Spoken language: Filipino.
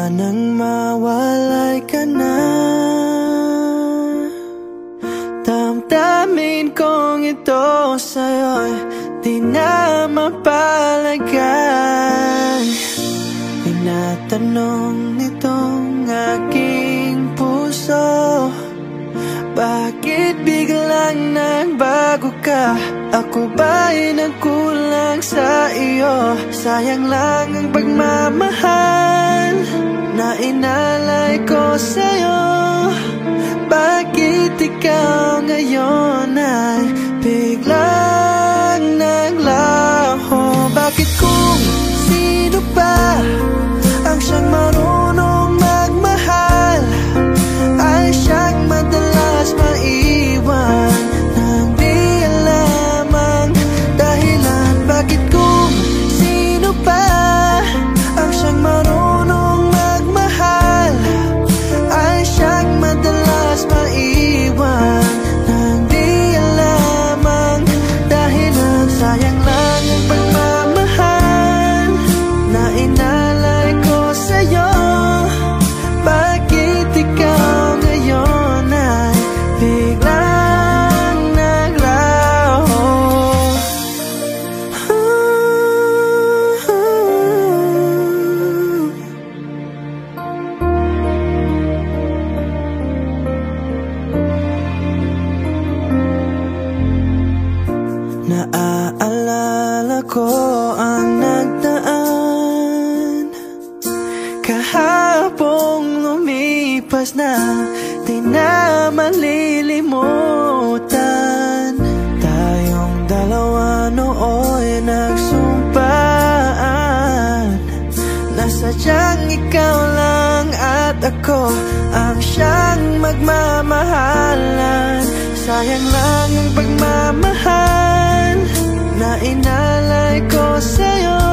Sanang mawalay ka na. Damdamin kong ito sa'yo'y di na mapalagay. Tinatanong nitong aking puso, bakit biglang nagbago ka? Ako ba'y nagkulang sa iyo? Sayang lang ang pagmamahal na inalay ko sa'yo. Bakit ikaw ngayon ay biglang naglaho? Bakit kung sino pa ang siyang marunong magmahal ay siyang madalas maiwan nang di alam ang dahilan? Bakit kung sino pa ang siyang marunong magmahal ay siyang madalas maiwan nang di alam ang dahilan? Sayang lang ang pagmamahal na inalay ko sa'yo. Bakit ikaw ngayon ay biglang naglaho? Naaalala ko ang nagdaan kahapong lumipas na, di na malilimutan. Tayong dalawa nooy nagsumpaan na sadyang ikaw lang at ako ang siyang magmamahalan. Sayang lang ang pagmamahal na inalay ko sa'yo.